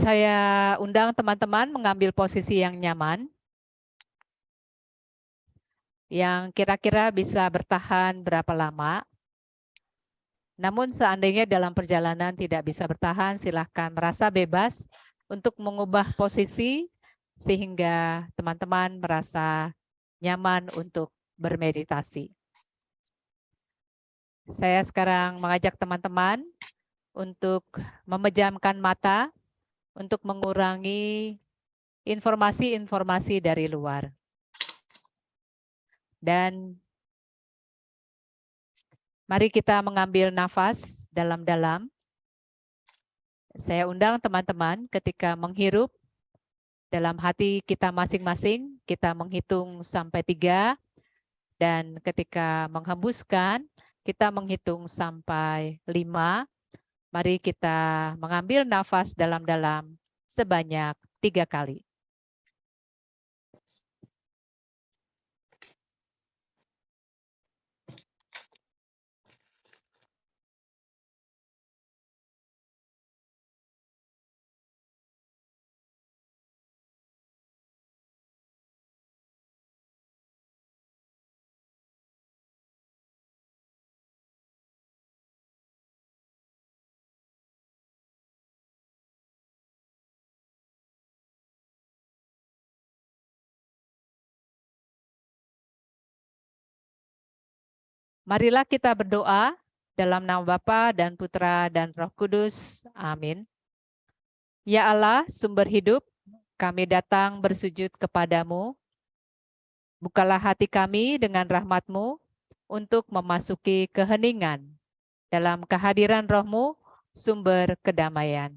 Saya undang teman-teman mengambil posisi yang nyaman, yang kira-kira bisa bertahan berapa lama. Namun seandainya dalam perjalanan tidak bisa bertahan, silahkan merasa bebas untuk mengubah posisi sehingga teman-teman merasa nyaman untuk bermeditasi. Saya sekarang mengajak teman-teman untuk memejamkan mata untuk mengurangi informasi-informasi dari luar. Dan mari kita mengambil nafas dalam-dalam. Saya undang teman-teman ketika menghirup dalam hati kita masing-masing, kita menghitung sampai 3. Dan ketika menghembuskan, kita menghitung sampai 5. Mari kita mengambil nafas dalam-dalam sebanyak 3 kali. Marilah kita berdoa dalam nama Bapa dan Putra dan Roh Kudus. Amin. Ya Allah, sumber hidup, kami datang bersujud kepadamu. Bukalah hati kami dengan rahmat-Mu untuk memasuki keheningan. Dalam kehadiran Roh-Mu, sumber kedamaian.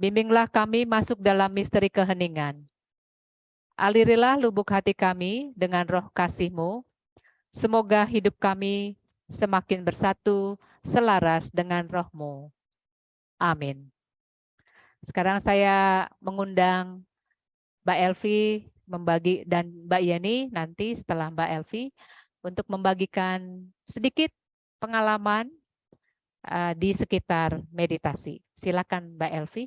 Bimbinglah kami masuk dalam misteri keheningan. Alirilah lubuk hati kami dengan roh kasih-Mu. Semoga hidup kami semakin bersatu, selaras dengan Roh-Mu. Amin. Sekarang saya mengundang Mbak Elvi dan Mbak Yeni nanti setelah Mbak Elvi untuk membagikan sedikit pengalaman di sekitar meditasi. Silakan Mbak Elvi.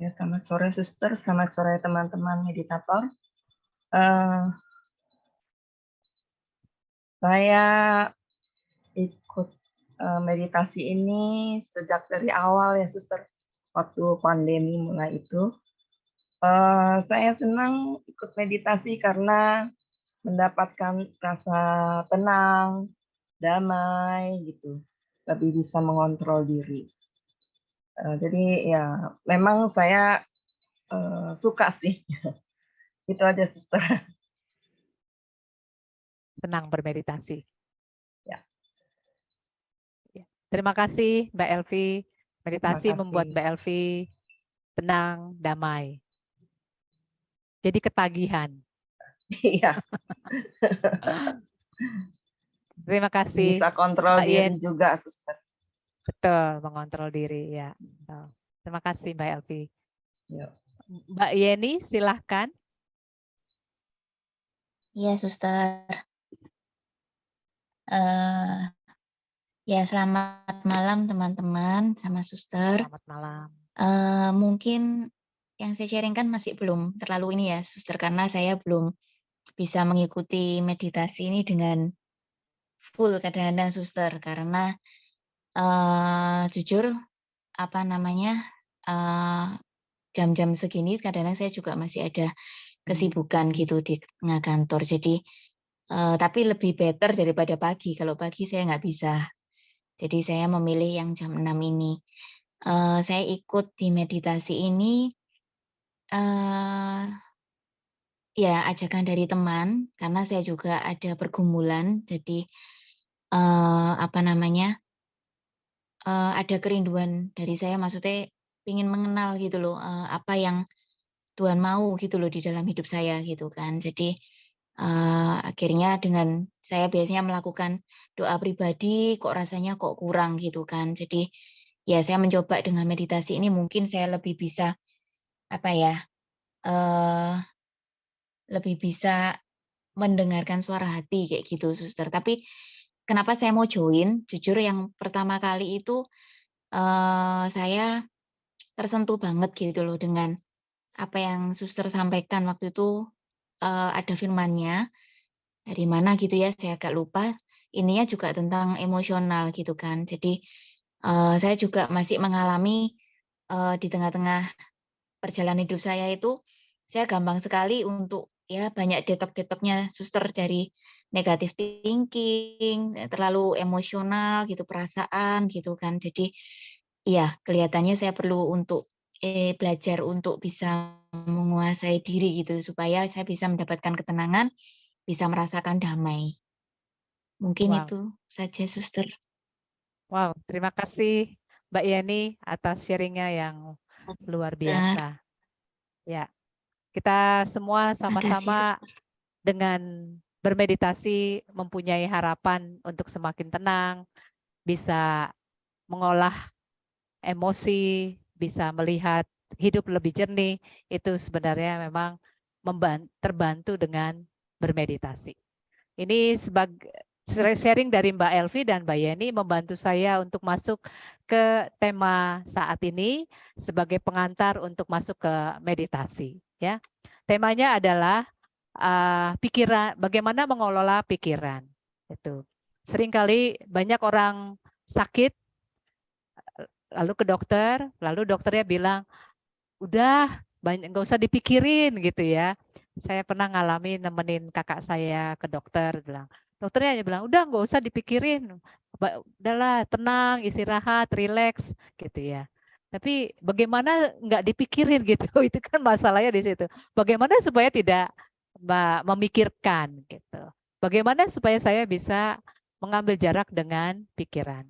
Ya, selamat sore suster, selamat sore teman-teman meditator. Saya ikut meditasi ini sejak dari awal ya suster, waktu pandemi mulai itu. Saya senang ikut meditasi karena mendapatkan rasa tenang, damai gitu, lebih bisa mengontrol diri. Jadi ya memang saya suka sih. Itu aja suster. Senang bermeditasi. Ya. Terima kasih Mbak Elvi. Meditasi membuat Mbak Elvi tenang, damai. Jadi ketagihan. Iya. Terima kasih. Bisa kontrol Mbak diri Yen. juga, suster. Betul, mengontrol diri ya. Terima kasih Mbak Elvi. Yuk. Mbak Yeni, silahkan. Iya, suster. Ya, selamat malam teman-teman sama suster. Selamat malam. Mungkin yang saya sharingkan masih belum terlalu ini ya, suster, karena saya belum bisa mengikuti meditasi ini dengan full kadang-kadang suster, karena jujur apa namanya jam-jam segini kadang-kadang saya juga masih ada kesibukan gitu di tengah kantor. Jadi tapi lebih better daripada pagi. Kalau pagi saya nggak bisa. Jadi saya memilih yang jam 6 ini. Saya ikut di meditasi ini ya ajakan dari teman, karena saya juga ada pergumulan. Jadi apa namanya ada kerinduan dari saya, maksudnya ingin mengenal gitu loh, apa yang Tuhan mau gitu loh di dalam hidup saya gitu kan. Jadi akhirnya dengan saya biasanya melakukan doa pribadi, kok rasanya kok kurang gitu kan. Jadi ya saya mencoba dengan meditasi ini mungkin saya lebih bisa apa ya, lebih bisa mendengarkan suara hati kayak gitu, suster. Tapi kenapa saya mau join? Jujur yang pertama kali itu saya tersentuh banget gitu loh dengan apa yang suster sampaikan waktu itu, ada firmannya, dari mana gitu ya, saya agak lupa, ininya juga tentang emosional gitu kan. Jadi, saya juga masih mengalami, di tengah-tengah perjalanan hidup saya itu, saya gampang sekali untuk ya banyak detok-detoknya suster dari negatif thinking, terlalu emosional gitu, perasaan gitu kan. Jadi iya, kelihatannya saya perlu untuk, belajar untuk bisa menguasai diri gitu, supaya saya bisa mendapatkan ketenangan, bisa merasakan damai. Mungkin Wow, itu saja suster. wow, terima kasih Mbak Yeni atas sharingnya yang luar Suster, biasa. Ya, kita semua makasih sama-sama suster. dengan bermeditasi mempunyai harapan untuk semakin tenang, bisa mengolah emosi, bisa melihat hidup lebih jernih, itu sebenarnya memang terbantu dengan bermeditasi. Ini sebagai sharing dari Mbak Elvi dan Mbak Yeni membantu saya untuk masuk ke tema saat ini sebagai pengantar untuk masuk ke meditasi. Ya, temanya adalah pikiran, bagaimana mengelola pikiran. Itu seringkali banyak orang sakit, lalu ke dokter, lalu dokternya bilang, udah banyak nggak usah dipikirin gitu ya. Saya pernah ngalami nemenin kakak saya ke dokter, bilang dokternya aja bilang udah nggak usah dipikirin, udahlah tenang, istirahat, rileks gitu ya. Tapi bagaimana nggak dipikirin gitu, itu kan masalahnya di situ. Bagaimana supaya tidak memikirkan gitu. Bagaimana supaya saya bisa mengambil jarak dengan pikiran.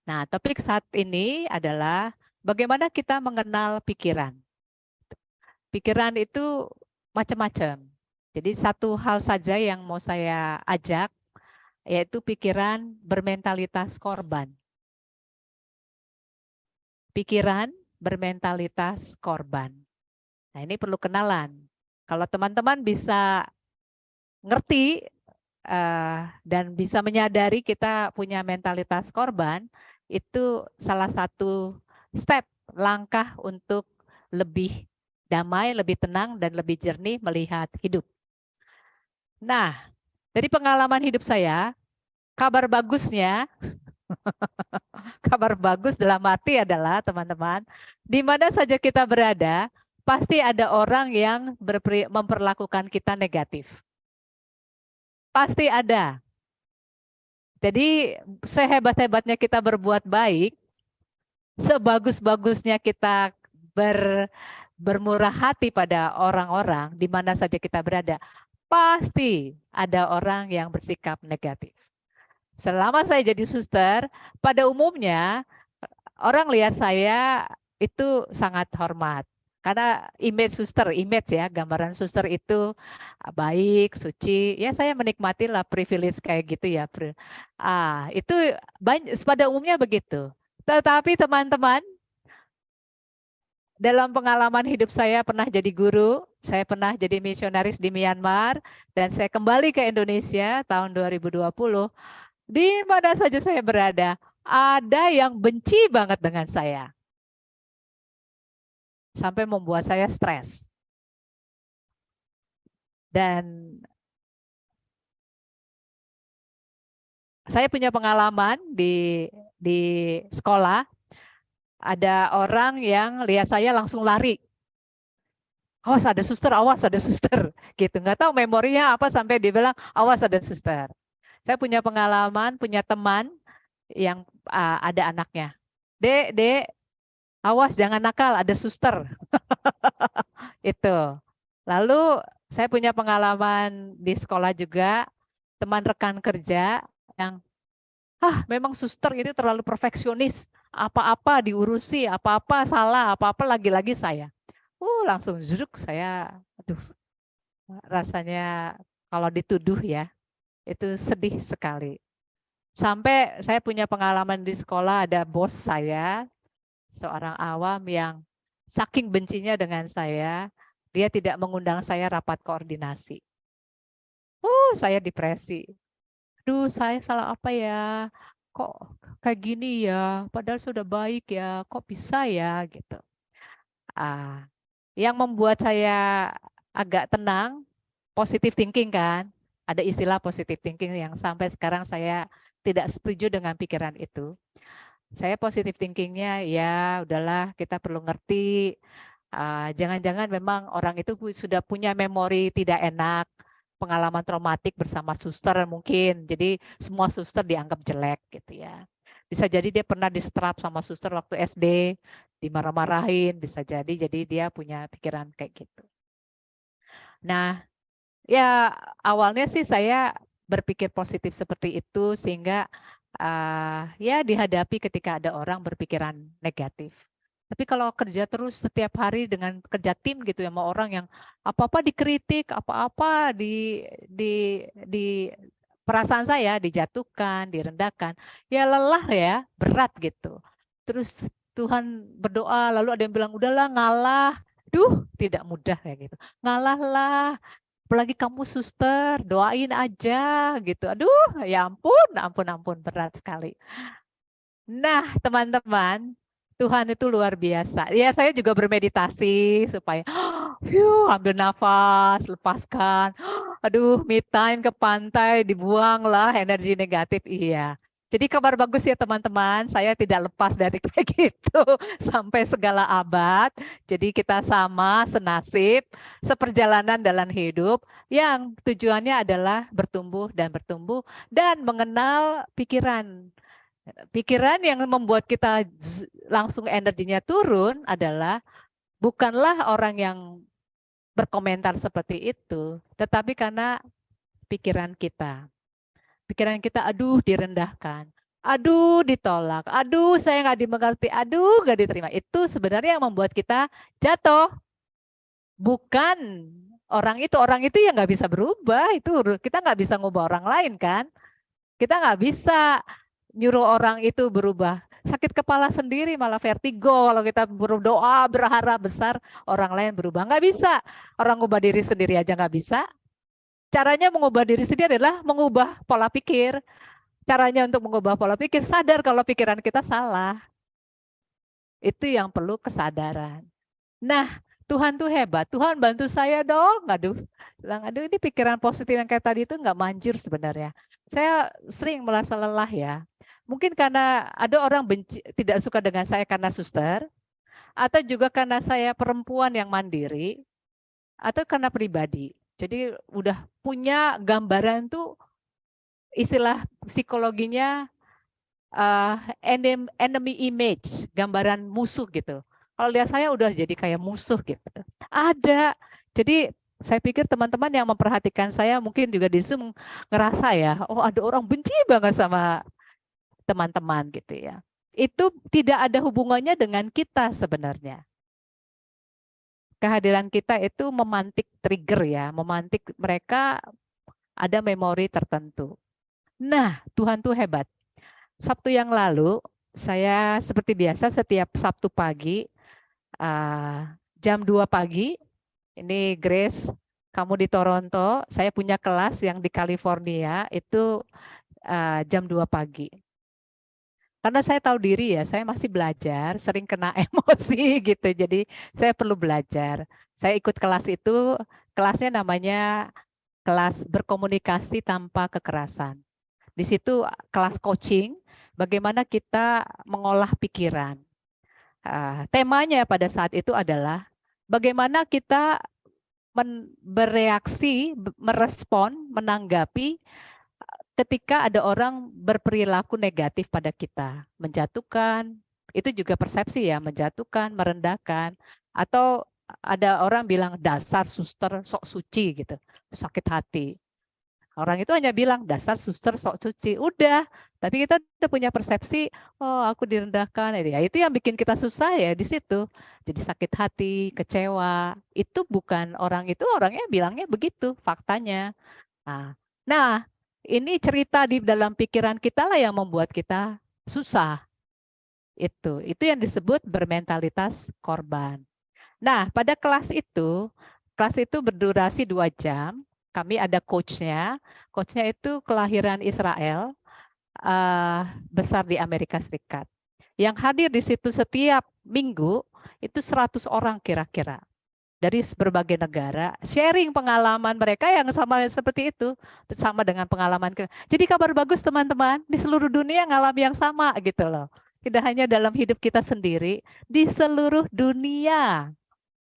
Nah, topik saat ini adalah bagaimana kita mengenal pikiran. Pikiran itu macam-macam. Jadi satu hal saja yang mau saya ajak, yaitu pikiran bermentalitas korban. Pikiran bermentalitas korban. Nah, ini perlu kenalan. Kalau teman-teman bisa ngerti dan bisa menyadari kita punya mentalitas korban, itu salah satu step, langkah untuk lebih damai, lebih tenang, dan lebih jernih melihat hidup. Nah, dari pengalaman hidup saya, kabar bagusnya, kabar bagus dalam arti adalah teman-teman, di mana saja kita berada, pasti ada orang yang memperlakukan kita negatif. Pasti ada. Jadi sehebat-hebatnya kita berbuat baik, sebagus-bagusnya kita bermurah hati pada orang-orang di mana saja kita berada, pasti ada orang yang bersikap negatif. Selama saya jadi suster, pada umumnya orang lihat saya itu sangat hormat. Karena image suster, image ya, gambaran suster itu baik, suci. Ya saya menikmati lah privilege kayak gitu ya. Itu banyak, pada umumnya begitu. Tetapi teman-teman, dalam pengalaman hidup saya pernah jadi guru, saya pernah jadi misionaris di Myanmar, dan saya kembali ke Indonesia tahun 2020. Di mana saja saya berada, ada yang benci banget dengan saya. Sampai membuat saya stres. Dan saya punya pengalaman di sekolah, ada orang yang lihat saya langsung lari. Awas ada suster, gitu. Nggak tahu memorinya apa sampai dia bilang awas ada suster. Saya punya pengalaman, punya teman yang ada anaknya. Dek, awas jangan nakal, ada suster. Itu. Lalu saya punya pengalaman di sekolah juga, teman rekan kerja yang memang suster itu terlalu perfeksionis, apa-apa diurusi, apa-apa salah, apa-apa lagi-lagi saya. Langsung zruk saya, aduh, rasanya kalau dituduh ya, itu sedih sekali. Sampai saya punya pengalaman di sekolah, ada bos saya, seorang awam yang saking bencinya dengan saya, dia tidak mengundang saya rapat koordinasi. Saya depresi. Aduh, saya salah apa ya? kok kayak gini ya, padahal sudah baik ya, kok bisa ya gitu. Yang membuat saya agak tenang, positive thinking kan. Ada istilah positive thinking yang sampai sekarang saya tidak setuju dengan pikiran itu. Saya positive thinkingnya ya udahlah, kita perlu ngerti. Jangan-jangan memang orang itu sudah punya memori tidak enak, pengalaman traumatik bersama suster mungkin. Jadi semua suster dianggap jelek gitu ya. Bisa jadi dia pernah distrap sama suster waktu SD, dimarah-marahin, bisa jadi dia punya pikiran kayak gitu. Nah, ya awalnya sih saya berpikir positif seperti itu sehingga ya dihadapi ketika ada orang berpikiran negatif. Tapi kalau kerja terus setiap hari dengan kerja tim gitu ya sama orang yang apa-apa dikritik, apa-apa di perasaan saya dijatuhkan, direndahkan, ya lelah ya, berat gitu. Terus Tuhan berdoa, lalu ada yang bilang udahlah ngalah. Duh, tidak mudah kayak gitu. Ngalahlah, apalagi kamu suster, doain aja gitu. Aduh, ya ampun, berat sekali. Nah, teman-teman, Tuhan itu luar biasa. Ya, saya juga bermeditasi supaya ambil nafas, lepaskan. Aduh, me time ke pantai, dibuanglah energi negatif. Iya. Jadi kabar bagus ya teman-teman, saya tidak lepas dari kayak gitu sampai segala abad. Jadi kita sama, senasib, seperjalanan dalam hidup yang tujuannya adalah bertumbuh dan mengenal pikiran. Pikiran yang membuat kita langsung energinya turun adalah bukanlah orang yang berkomentar seperti itu, tetapi karena pikiran kita. Pikiran kita, aduh direndahkan, aduh ditolak, aduh saya nggak dimengerti, aduh nggak diterima. Itu sebenarnya yang membuat kita jatuh. Bukan orang itu ya nggak bisa berubah. Itu kita nggak bisa ngubah orang lain kan. Kita nggak bisa nyuruh orang itu berubah. Sakit kepala sendiri malah vertigo kalau kita berdoa berharap besar orang lain berubah. Nggak bisa. Orang ngubah diri sendiri aja nggak bisa. Caranya mengubah diri sendiri adalah mengubah pola pikir. Caranya untuk mengubah pola pikir, sadar kalau pikiran kita salah. Itu yang perlu kesadaran. Nah, Tuhan tuh hebat. Tuhan bantu saya dong. Aduh, ini pikiran positif yang kayak tadi itu nggak manjur sebenarnya. Saya sering merasa lelah ya. Mungkin karena ada orang tidak suka dengan saya karena suster, atau juga karena saya perempuan yang mandiri, atau karena pribadi. Jadi udah punya gambaran tuh istilah psikologinya enemy image, gambaran musuh gitu. Kalau lihat saya udah jadi kayak musuh gitu. Ada. Jadi saya pikir teman-teman yang memperhatikan saya mungkin juga di Zoom ngerasa ya, oh ada orang benci banget sama teman-teman gitu ya. Itu tidak ada hubungannya dengan kita sebenarnya. Kehadiran kita itu memantik trigger ya, memantik mereka ada memori tertentu. Nah, Tuhan tuh hebat. Sabtu yang lalu, saya seperti biasa setiap Sabtu pagi, jam 2 pagi, ini Grace, kamu di Toronto, saya punya kelas yang di California, itu jam 2 pagi. Karena saya tahu diri ya, saya masih belajar, sering kena emosi gitu, jadi saya perlu belajar. Saya ikut kelas itu, kelasnya namanya kelas berkomunikasi tanpa kekerasan. Di situ kelas coaching, bagaimana kita mengolah pikiran. Temanya pada saat itu adalah bagaimana kita bereaksi, merespon, menanggapi ketika ada orang berperilaku negatif pada kita, menjatuhkan, itu juga persepsi ya, menjatuhkan, merendahkan, atau ada orang bilang dasar suster sok suci gitu, sakit hati. Orang itu hanya bilang dasar suster sok suci, udah. Tapi kita udah punya persepsi, oh aku direndahkan, ya itu yang bikin kita susah ya di situ. Jadi sakit hati, kecewa, itu bukan orang itu orangnya bilangnya begitu, faktanya. Nah, ini cerita di dalam pikiran kita lah yang membuat kita susah. Itu yang disebut bermentalitas korban. Nah, pada kelas itu berdurasi 2 jam. Kami ada coachnya. Coachnya itu kelahiran Israel. besar di Amerika Serikat. Yang hadir di situ setiap minggu itu 100 orang kira-kira dari berbagai negara, sharing pengalaman mereka yang sama seperti itu, sama dengan pengalaman kita. Jadi kabar bagus teman-teman, di seluruh dunia ngalami yang sama gitu loh. Tidak hanya dalam hidup kita sendiri, di seluruh dunia.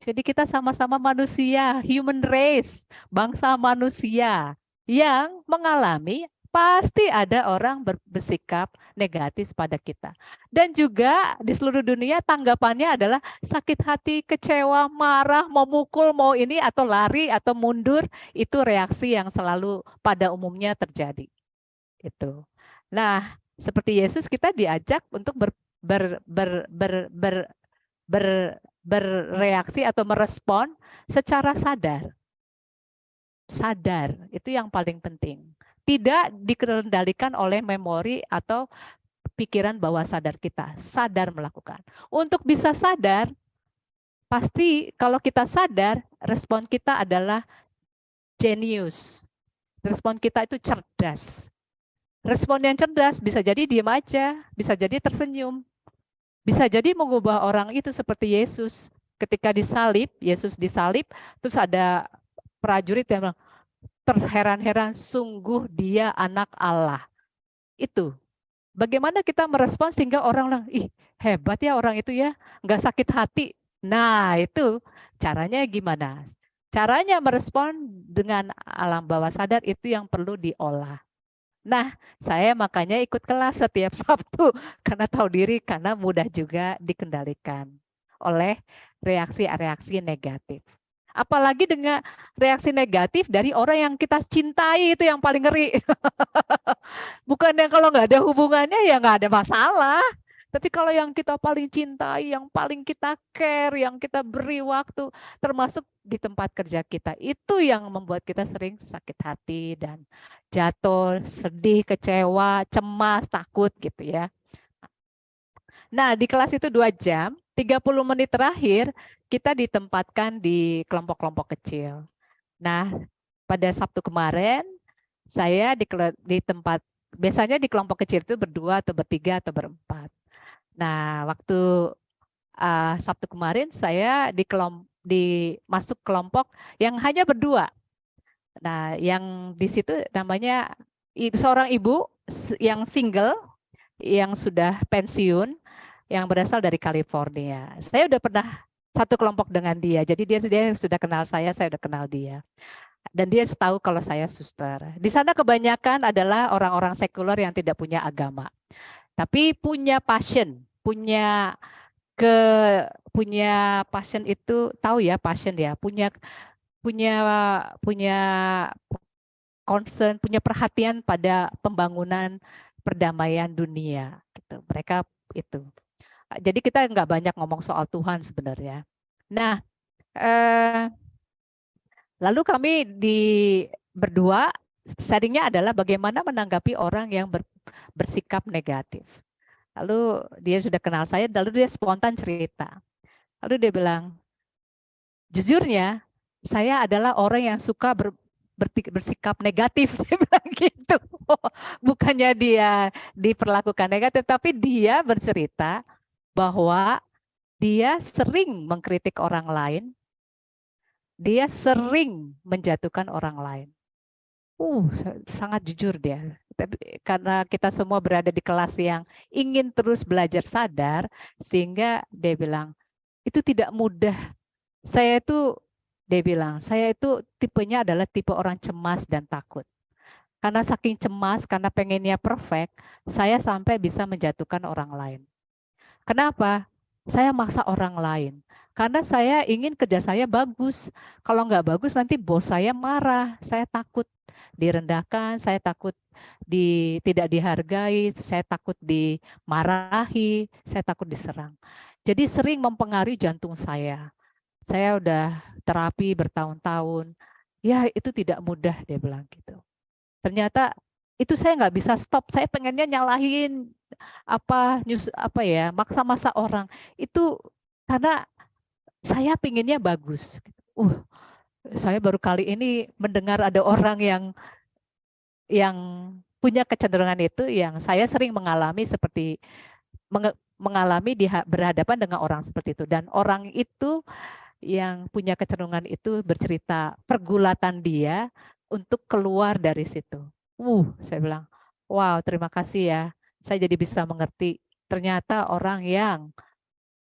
Jadi kita sama-sama manusia, human race, bangsa manusia yang mengalami, pasti ada orang bersikap negatif pada kita. Dan juga di seluruh dunia tanggapannya adalah sakit hati, kecewa, marah, mau mukul, mau ini, atau lari, atau mundur. Itu reaksi yang selalu pada umumnya terjadi. Itu. Nah, seperti Yesus kita diajak untuk bereaksi atau merespon secara sadar. Sadar, itu yang paling penting. Tidak dikendalikan oleh memori atau pikiran bawah sadar kita. Sadar melakukan. Untuk bisa sadar, pasti kalau kita sadar, respon kita adalah genius. Respon kita itu cerdas. Respon yang cerdas bisa jadi diam aja, bisa jadi tersenyum, bisa jadi mengubah orang itu seperti Yesus. Ketika disalib, Yesus disalib, terus ada prajurit yang bilang, terheran-heran, sungguh dia anak Allah. Itu. Bagaimana kita merespon sehingga orang bilang, ih hebat ya orang itu ya, nggak sakit hati. Nah itu caranya gimana? Caranya merespon dengan alam bawah sadar itu yang perlu diolah. Nah, saya makanya ikut kelas setiap Sabtu karena tahu diri, karena mudah juga dikendalikan oleh reaksi-reaksi negatif. Apalagi dengan reaksi negatif dari orang yang kita cintai, itu yang paling ngeri. Bukan yang kalau nggak ada hubungannya ya nggak ada masalah. Tapi kalau yang kita paling cintai, yang paling kita care, yang kita beri waktu, termasuk di tempat kerja kita, itu yang membuat kita sering sakit hati dan jatuh, sedih, kecewa, cemas, takut gitu ya. Nah, di kelas itu 2 jam, 30 menit terakhir kita ditempatkan di kelompok-kelompok kecil. Nah, pada Sabtu kemarin saya di tempat, biasanya di kelompok kecil itu berdua atau bertiga atau berempat. Nah, waktu Sabtu kemarin saya masuk kelompok yang hanya berdua. Nah, yang di situ namanya seorang ibu yang single, yang sudah pensiun, yang berasal dari California. Saya udah pernah satu kelompok dengan dia, jadi dia sudah kenal saya sudah kenal dia. Dan dia tahu kalau saya suster. Di sana kebanyakan adalah orang-orang sekuler yang tidak punya agama, tapi punya passion, punya passion itu, tahu ya passion ya, punya concern, punya perhatian pada pembangunan perdamaian dunia gitu. Mereka itu. Jadi kita nggak banyak ngomong soal Tuhan sebenarnya. Nah, lalu kami berdua sharingnya adalah bagaimana menanggapi orang yang bersikap negatif. Lalu dia sudah kenal saya, lalu dia spontan cerita. Lalu dia bilang, jujurnya saya adalah orang yang suka bersikap negatif. Dia bilang gitu. Bukannya dia diperlakukan negatif, tapi dia bercerita bahwa dia sering mengkritik orang lain, dia sering menjatuhkan orang lain. Sangat jujur dia. Tapi karena kita semua berada di kelas yang ingin terus belajar sadar, sehingga dia bilang, itu tidak mudah. Dia bilang, saya itu tipenya adalah tipe orang cemas dan takut. Karena saking cemas, karena pengennya perfect, saya sampai bisa menjatuhkan orang lain. Kenapa? Saya maksa orang lain. Karena saya ingin kerja saya bagus. Kalau nggak bagus nanti bos saya marah. Saya takut direndahkan, saya takut tidak dihargai, saya takut dimarahi, saya takut diserang. Jadi sering mempengaruhi jantung saya. Saya udah terapi bertahun-tahun. Ya itu tidak mudah, dia bilang gitu. Ternyata itu saya nggak bisa stop. Saya pengennya nyalahin maksa-masa orang. Itu karena saya pinginnya bagus. Saya baru kali ini mendengar ada orang yang punya kecenderungan itu yang saya sering mengalami seperti mengalami berhadapan dengan orang seperti itu. Dan orang itu yang punya kecenderungan itu bercerita pergulatan dia untuk keluar dari situ. Saya bilang, wow, terima kasih ya. Saya jadi bisa mengerti. Ternyata orang yang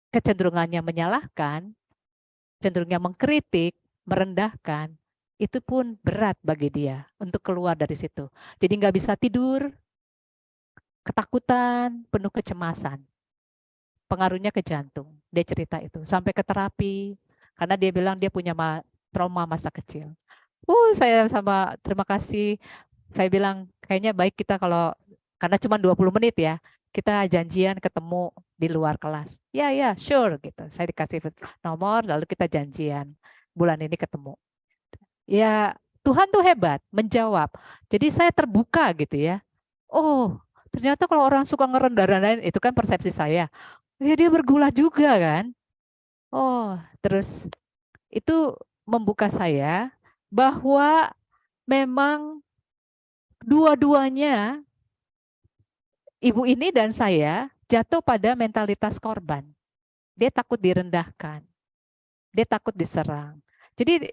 kecenderungannya menyalahkan, cenderungnya mengkritik, merendahkan, itu pun berat bagi dia untuk keluar dari situ. Jadi nggak bisa tidur, ketakutan, penuh kecemasan. Pengaruhnya ke jantung. Dia cerita itu. Sampai ke terapi, karena dia bilang dia punya trauma masa kecil. Saya sama terima kasih. Saya bilang kayaknya baik kita kalau, karena cuma 20 menit ya, kita janjian ketemu di luar kelas. Ya, sure gitu. Saya dikasih nomor, lalu kita janjian. Bulan ini ketemu. Ya, Tuhan tuh hebat, menjawab. Jadi saya terbuka gitu ya. Oh, ternyata kalau orang suka ngerendah-rendahin, itu kan persepsi saya. Ya dia bergula juga kan. Oh, terus itu membuka saya bahwa memang dua-duanya, ibu ini dan saya, jatuh pada mentalitas korban. Dia takut direndahkan. Dia takut diserang. Jadi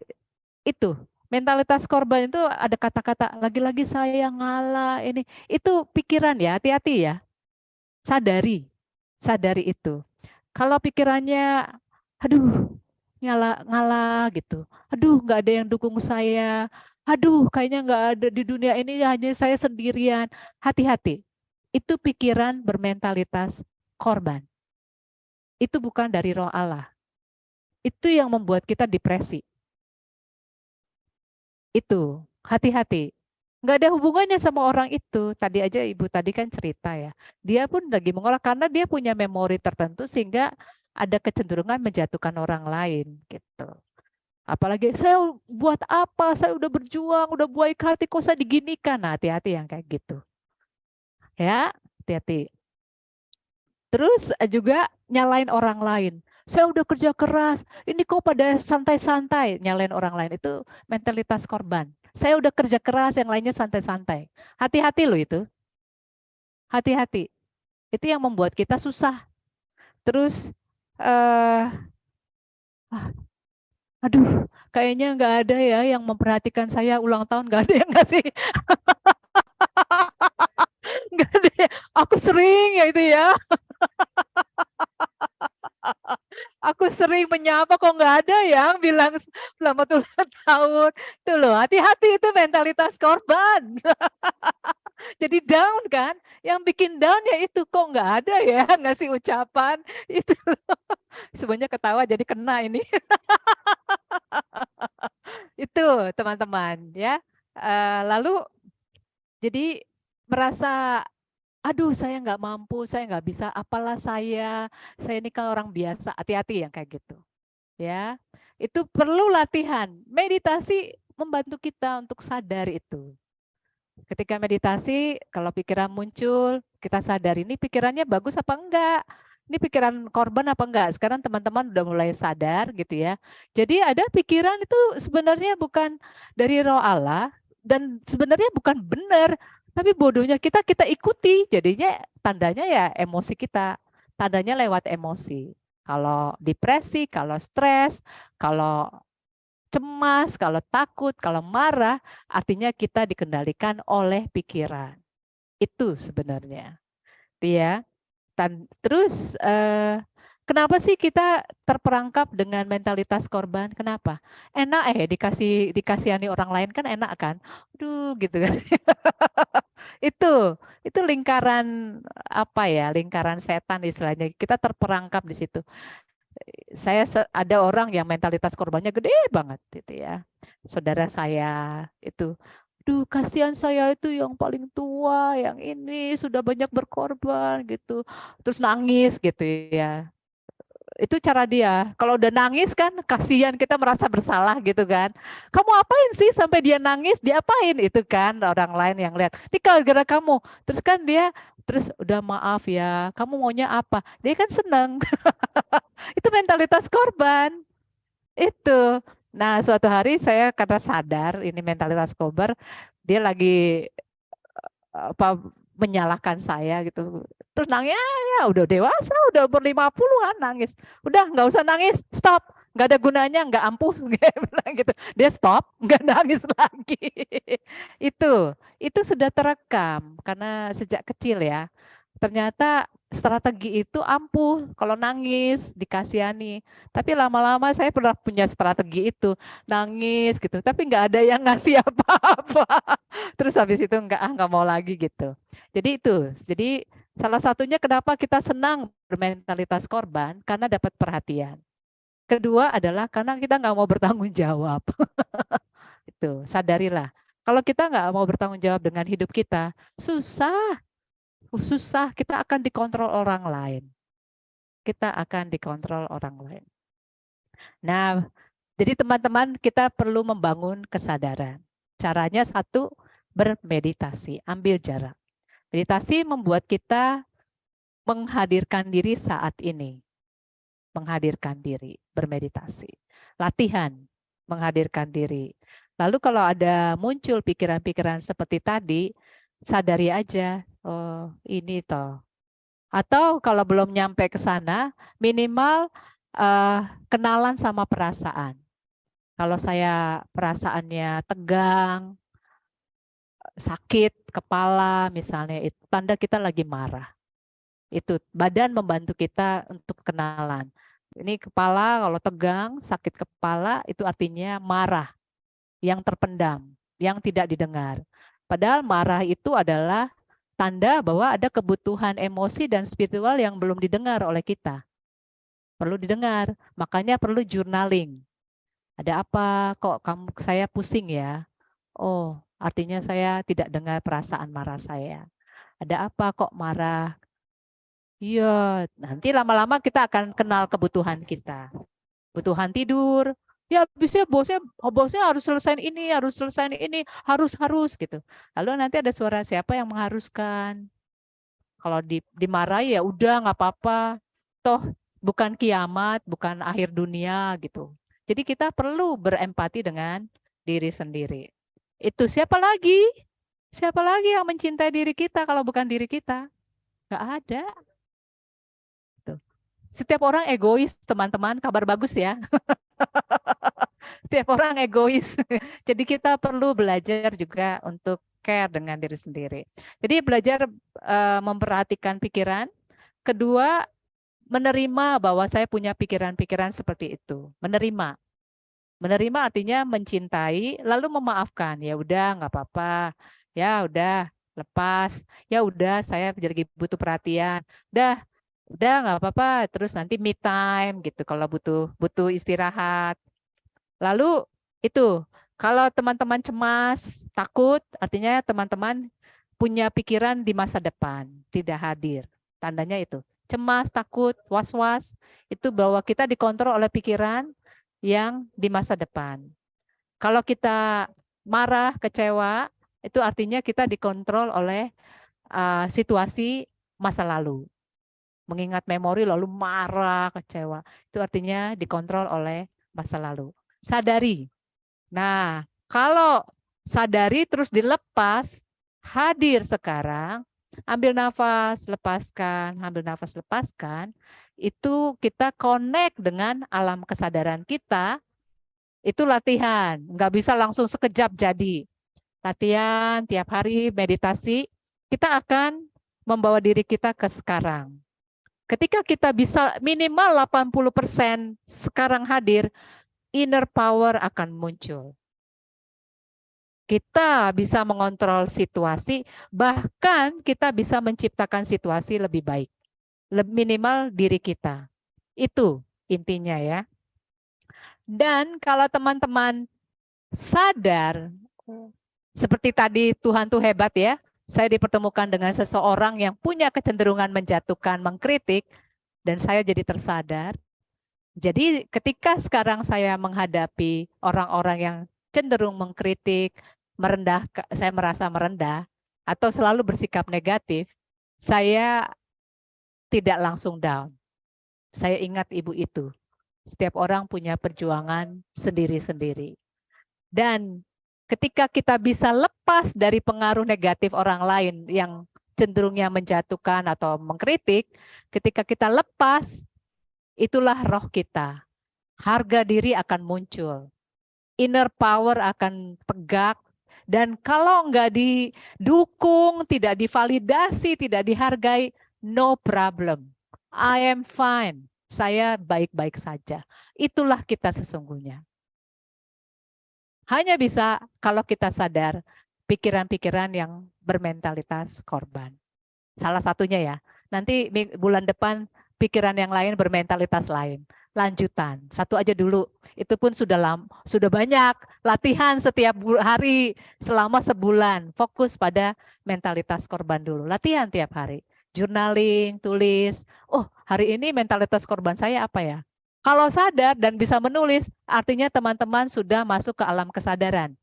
itu, mentalitas korban itu ada kata-kata, lagi-lagi saya ngalah ini. Itu pikiran ya, hati-hati ya. Sadari itu. Kalau pikirannya, aduh, ngalah gitu. Aduh, nggak ada yang dukung saya. Aduh, kayaknya nggak ada di dunia ini, hanya saya sendirian. Hati-hati. Itu pikiran bermentalitas korban. Itu bukan dari roh Allah. Itu yang membuat kita depresi. Itu, hati-hati. Nggak ada hubungannya sama orang itu. Tadi aja ibu tadi kan cerita ya. Dia pun lagi mengolah karena dia punya memori tertentu sehingga ada kecenderungan menjatuhkan orang lain gitu. Apalagi saya buat apa? Saya udah berjuang, udah baik hati kok saya diginikan. Nah, hati-hati yang kayak gitu. Ya, hati-hati. Terus juga nyalain orang lain. Saya udah kerja keras, ini kok pada santai-santai, nyalain orang lain. Itu mentalitas korban. Saya udah kerja keras, yang lainnya santai-santai. Hati-hati loh itu. Hati-hati. Itu yang membuat kita susah. Terus, aduh, kayaknya nggak ada ya yang memperhatikan saya ulang tahun, nggak ada yang ngasih. Nggak ada ya. Aku sering ya itu ya. Aku sering menyapa kok nggak ada yang bilang selamat ulang tahun. Itu loh, hati-hati itu mentalitas korban. Jadi down kan, yang bikin down ya itu kok nggak ada ya ngasih ucapan. Itu sebenarnya ketawa jadi kena ini. Itu teman-teman ya. Lalu jadi merasa aduh saya nggak mampu, saya nggak bisa, apalah saya ini kan orang biasa, hati-hati yang kayak gitu. Ya, itu perlu latihan. Meditasi membantu kita untuk sadar itu. Ketika meditasi, kalau pikiran muncul, kita sadar ini pikirannya bagus apa enggak? Ini pikiran korban apa enggak? Sekarang teman-teman udah mulai sadar gitu ya. Jadi ada pikiran itu sebenarnya bukan dari roh Allah dan sebenarnya bukan benar. Tapi bodohnya kita ikuti, jadinya tandanya ya emosi kita, tandanya lewat emosi. Kalau depresi, kalau stres, kalau cemas, kalau takut, kalau marah, artinya kita dikendalikan oleh pikiran. Itu sebenarnya. Ya. Terus kenapa sih kita terperangkap dengan mentalitas korban? Kenapa? Enak dikasihani orang lain kan enak kan? Aduh gitu kan. itu lingkaran apa ya? Lingkaran setan istilahnya. Kita terperangkap di situ. Saya ada orang yang mentalitas korbannya gede banget gitu ya. Saudara saya itu, duh kasihan saya itu yang paling tua, yang ini sudah banyak berkorban gitu. Terus nangis gitu ya. Itu cara dia. Kalau udah nangis kan kasihan, kita merasa bersalah gitu kan. Kamu apain sih sampai dia nangis? Diapain itu kan orang lain yang lihat. Ini gara-gara kamu. Terus kan dia terus udah maaf ya. Kamu maunya apa? Dia kan seneng. Itu mentalitas korban. Itu. Nah, suatu hari saya karena sadar ini mentalitas korban, dia lagi apa menyalahkan saya gitu. Terus nangis, ya udah dewasa, udah umur 50-an nangis. Udah nggak usah nangis, stop. Nggak ada gunanya, nggak ampuh, kayak bilang gitu. Dia stop, nggak nangis lagi. Itu sudah terekam karena sejak kecil ya. Ternyata strategi itu ampuh kalau nangis dikasihani. Tapi lama-lama saya pernah punya strategi itu, nangis gitu. Tapi nggak ada yang ngasih apa-apa. Terus habis itu nggak mau lagi gitu. Jadi itu. Jadi salah satunya kenapa kita senang bermentalitas korban karena dapat perhatian. Kedua adalah karena kita nggak mau bertanggung jawab. Itu sadarilah. Kalau kita nggak mau bertanggung jawab dengan hidup kita, susah kita akan dikontrol orang lain. Kita akan dikontrol orang lain. Nah, jadi teman-teman kita perlu membangun kesadaran. Caranya satu, bermeditasi, ambil jarak. Meditasi membuat kita menghadirkan diri saat ini. Menghadirkan diri, bermeditasi. Latihan, menghadirkan diri. Lalu kalau ada muncul pikiran-pikiran seperti tadi, sadari aja, oh ini toh. Atau kalau belum nyampe ke sana, minimal kenalan sama perasaan. Kalau saya perasaannya tegang, sakit kepala misalnya, itu tanda kita lagi marah. Itu badan membantu kita untuk kenalan. Ini kepala kalau tegang, sakit kepala, itu artinya marah yang terpendam, yang tidak didengar. Padahal marah itu adalah tanda bahwa ada kebutuhan emosi dan spiritual yang belum didengar oleh kita. Perlu didengar, makanya perlu journaling. Ada apa kok saya pusing ya? Oh, artinya saya tidak dengar perasaan marah saya. Ada apa kok marah? Iya, nanti lama-lama kita akan kenal kebutuhan kita. Kebutuhan tidur, ya bisa bosnya harus selesaiin ini, harus gitu. Lalu nanti ada suara siapa yang mengharuskan. Kalau dimarahi ya udah nggak apa-apa. Toh bukan kiamat, bukan akhir dunia gitu. Jadi kita perlu berempati dengan diri sendiri. Itu siapa lagi? Siapa lagi yang mencintai diri kita kalau bukan diri kita? Nggak ada. Setiap orang egois, teman-teman. Kabar bagus ya. Setiap orang egois. Jadi kita perlu belajar juga untuk care dengan diri sendiri. Jadi belajar memperhatikan pikiran. Kedua, menerima bahwa saya punya pikiran-pikiran seperti itu. Menerima. Menerima artinya mencintai, lalu memaafkan. Ya udah, nggak apa-apa. Ya udah, lepas. Ya udah, saya lagi butuh perhatian. Udah nggak apa-apa. Terus nanti me time gitu. Kalau butuh istirahat. Lalu itu, kalau teman-teman cemas, takut, artinya teman-teman punya pikiran di masa depan, tidak hadir. Tandanya itu. Cemas, takut, was-was, itu bahwa kita dikontrol oleh pikiran yang di masa depan. Kalau kita marah, kecewa, itu artinya kita dikontrol oleh situasi masa lalu. Mengingat memori lalu marah, kecewa. Itu artinya dikontrol oleh masa lalu. Sadari. Nah, kalau sadari terus dilepas, hadir sekarang, ambil nafas, lepaskan, ambil nafas, lepaskan, itu kita connect dengan alam kesadaran kita, itu latihan. Nggak bisa langsung sekejap jadi. Latihan tiap hari, meditasi, kita akan membawa diri kita ke sekarang. Ketika kita bisa minimal 80% sekarang hadir, inner power akan muncul. Kita bisa mengontrol situasi, bahkan kita bisa menciptakan situasi lebih baik. Minimal diri kita. Itu intinya ya. Dan kalau teman-teman sadar, seperti tadi Tuhan tuh hebat ya, saya dipertemukan dengan seseorang yang punya kecenderungan menjatuhkan, mengkritik, dan saya jadi tersadar. Jadi ketika sekarang saya menghadapi orang-orang yang cenderung mengkritik, merendah, saya merasa merendah, atau selalu bersikap negatif, saya tidak langsung down. Saya ingat ibu itu. Setiap orang punya perjuangan sendiri-sendiri. Dan Ketika kita bisa lepas dari pengaruh negatif orang lain yang cenderungnya menjatuhkan atau mengkritik, ketika kita lepas, itulah roh kita. Harga diri akan muncul. Inner power akan tegak. Dan kalau nggak didukung, tidak divalidasi, tidak dihargai, no problem. I am fine. Saya baik-baik saja. Itulah kita sesungguhnya. Hanya bisa kalau kita sadar pikiran-pikiran yang bermentalitas korban. Salah satunya ya. Nanti bulan depan pikiran yang lain bermentalitas lain. Lanjutan, satu aja dulu. Itu pun sudah banyak latihan setiap hari selama sebulan. Fokus pada mentalitas korban dulu. Latihan tiap hari. Journaling, tulis. Oh, hari ini mentalitas korban saya apa ya? Kalau sadar dan bisa menulis, artinya teman-teman sudah masuk ke alam kesadaran.